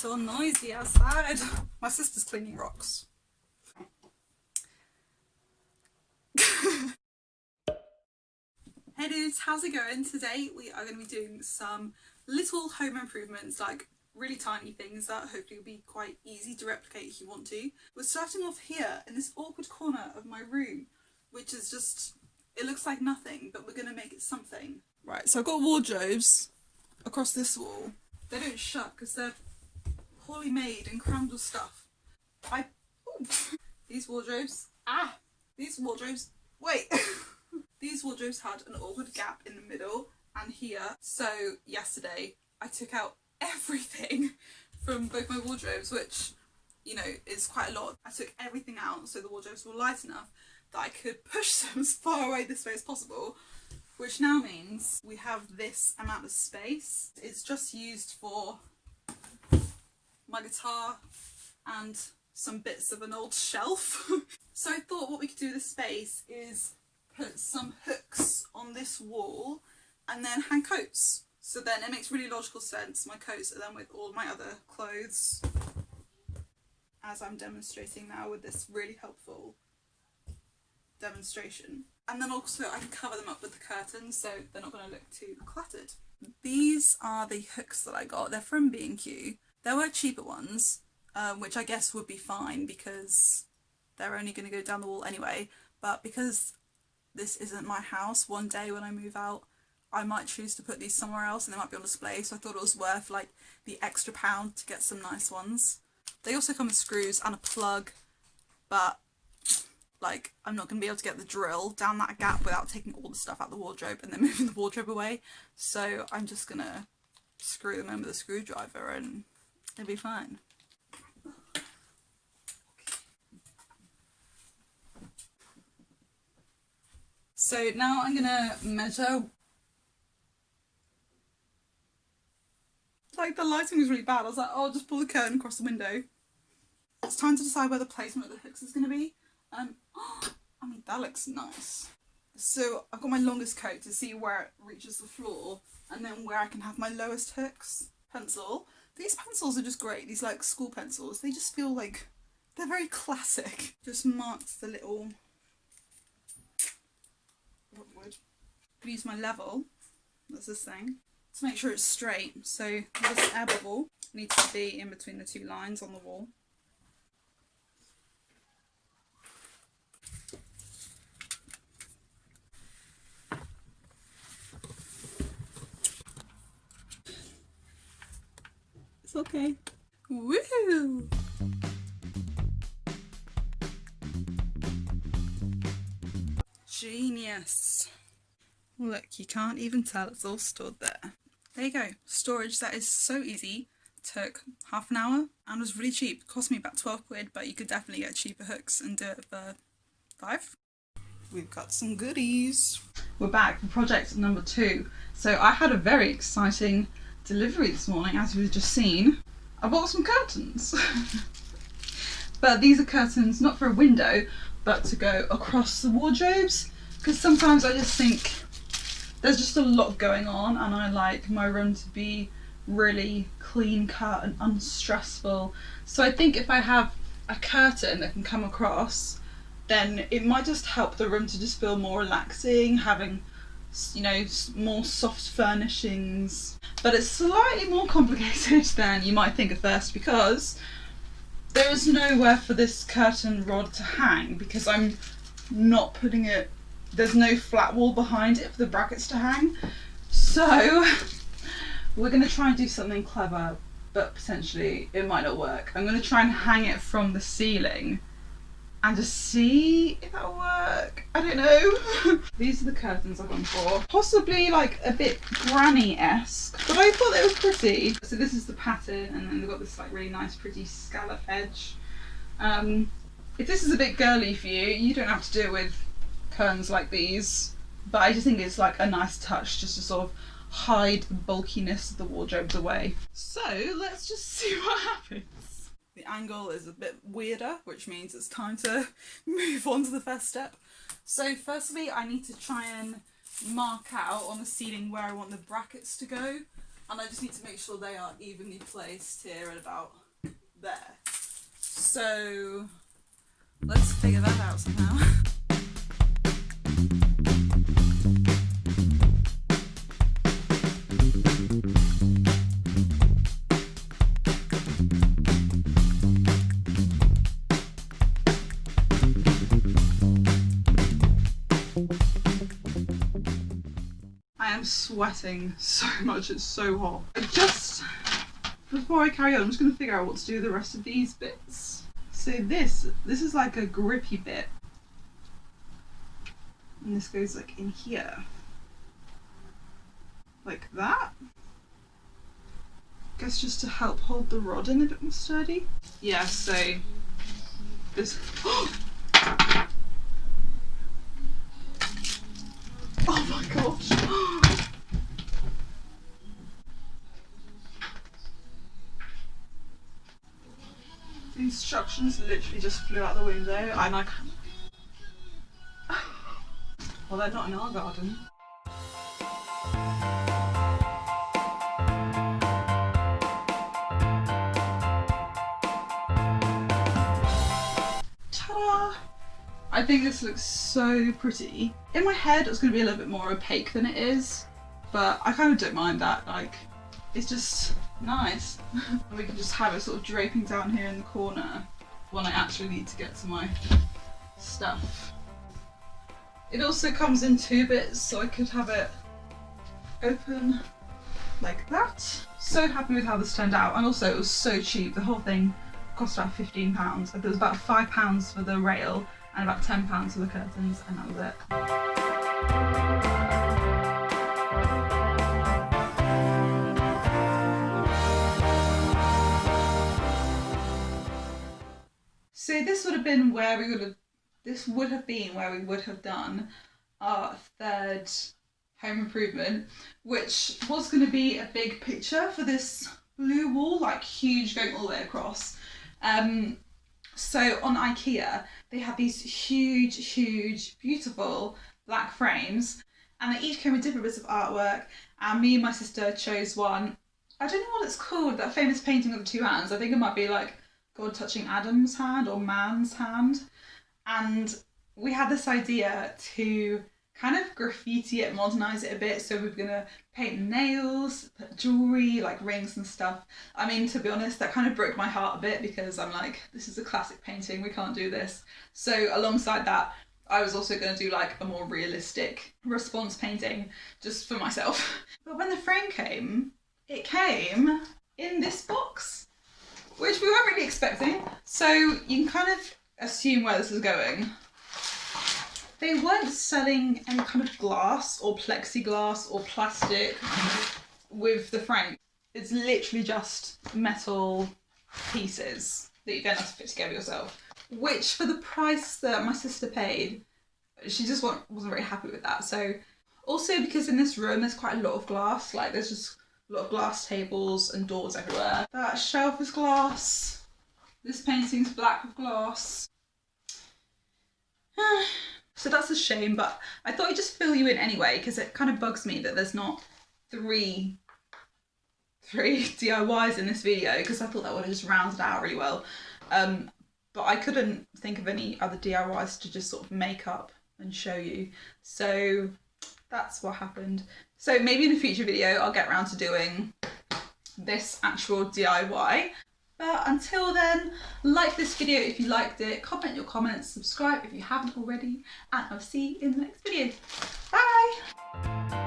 so noisy outside. My sister's cleaning rocks. Hey dudes, how's it going? Today we are going to be doing some little home improvements, like really tiny things that hopefully will be quite easy to replicate if you want to. We're starting off here in this awkward corner of my room, which is just, it looks like nothing, but we're going to make it something. Right, so I've got wardrobes across this wall. They don't shut because they're poorly made and crammed with stuff. These wardrobes, these wardrobes had an awkward gap in the middle and here. So yesterday I took out everything from both my wardrobes, which, you know, is quite a lot. I took everything out so the wardrobes were light enough that I could push them as far away this way as possible, which now means we have this amount of space. It's just used for my guitar and some bits of an old shelf. So I thought what we could do with this space is put some hooks on this wall and then hang coats. So then it makes really logical sense. My coats are then with all my other clothes, as I'm demonstrating now with this really helpful demonstration. And then also I can cover them up with the curtains so they're not going to look too cluttered. These are the hooks that I got. They're from B&Q. There were cheaper ones, which I guess would be fine because they're only going to go down the wall anyway. But because this isn't my house, one day when I move out I might choose to put these somewhere else and they might be on display, so I thought it was worth like the extra £1 to get some nice ones. They also come with screws and a plug, but like I'm not going to be able to get the drill down that gap without taking all the stuff out the wardrobe and then moving the wardrobe away, so I'm just gonna screw them in with a screwdriver and it'll be fine. So now I'm gonna measure. Like the lighting was really bad. I was like, oh, I'll just pull the curtain across the window. It's time to decide where the placement of the hooks is going to be. I mean, that looks nice. So I've got my longest coat to see where it reaches the floor and then where I can have my lowest hooks. Pencil. These pencils are just great. These like school pencils. They just feel like they're very classic. Just marked the little wood. Use my level. That's this thing. To make sure it's straight. So this air bubble needs to be in between the two lines on the wall. It's okay. Woohoo! Genius. Look, you can't even tell it's all stored there. There you go. Storage that is so easy. Took half an hour and was really cheap. Cost me about 12 quid, but you could definitely get cheaper hooks and do it for 5. We've got some goodies. We're back for project number 2. So I had a very exciting delivery this morning, as we've just seen. I bought some curtains. But these are curtains not for a window, but to go across the wardrobes. Because sometimes I just think there's just a lot going on and I like my room to be really clean cut and unstressful. So I think if I have a curtain that can come across, then it might just help the room to just feel more relaxing, having, you know, more soft furnishings. But it's slightly more complicated than you might think at first because there is nowhere for this curtain rod to hang because I'm not putting it, there's no flat wall behind it for the brackets to hang. So we're going to try and do something clever, but potentially it might not work. I'm going to try and hang it from the ceiling and just see if that'll work. I don't know. These are the curtains I've gone for. Possibly like a bit granny-esque, but I thought they were pretty. So this is the pattern and then they've got this like really nice pretty scallop edge. If this is a bit girly for you, you don't have to do it with curtains like these, but I just think it's like a nice touch just to sort of hide the bulkiness of the wardrobes away. So let's just see what happens. The angle is a bit weirder, which means it's time to move on to the first step. So firstly I need to try and mark out on the ceiling where I want the brackets to go. And I just need to make sure they are evenly placed here and about there. So let's figure that out somehow. I am sweating so much, it's so hot. Before I carry on, I'm just going to figure out what to do with the rest of these bits. So this is like a grippy bit. And this goes like in here. Like that. Guess just to help hold the rod in a bit more sturdy. Yeah, so this. Oh my gosh. The instructions literally just flew out the window and I can't. Well, they're not in our garden. Ta-da! I think this looks so pretty. In my head, it's going to be a little bit more opaque than it is, but I kind of don't mind that. Like, it's just nice. And we can just have it sort of draping down here in the corner when I actually need to get to my stuff. It also comes in 2 bits, so I could have it open like that. So happy with how this turned out, and also it was so cheap. The whole thing cost about £15. I think it was about £5 for the rail and about £10 for the curtains, and that was it. So this would have been where we would have done our 3rd home improvement, which was going to be a big picture for this blue wall, like huge, going all the way across. So on IKEA, they have these huge, beautiful black frames, and they each came with different bits of artwork, and me and my sister chose one. I don't know what it's called, that famous painting of the 2 hands. I think it might be like God touching Adam's hand or man's hand. And we had this idea to kind of graffiti it, modernise it a bit. So we were going to paint nails, put jewellery, like rings and stuff. I mean, to be honest, that kind of broke my heart a bit because I'm like, this is a classic painting, we can't do this. So alongside that, I was also going to do like a more realistic response painting just for myself. But when the frame came, it came in this box, which we weren't really expecting. So you can kind of assume where this is going. They weren't selling any kind of glass or plexiglass or plastic with the frame. It's literally just metal pieces that you then have to fit together yourself. Which, for the price that my sister paid, she just wasn't very happy with that. So, also because in this room there's quite a lot of glass, like there's just a lot of glass tables and doors everywhere. That shelf is glass. This painting's black with glass. So that's a shame, but I thought I'd just fill you in anyway, because it kind of bugs me that there's not three DIYs in this video, because I thought that would have just rounded out really well. But I couldn't think of any other DIYs to just sort of make up and show you. So that's what happened. So maybe in a future video I'll get around to doing this actual DIY. But until then, like this video if you liked it, comment your comments, subscribe if you haven't already, and I'll see you in the next video. Bye!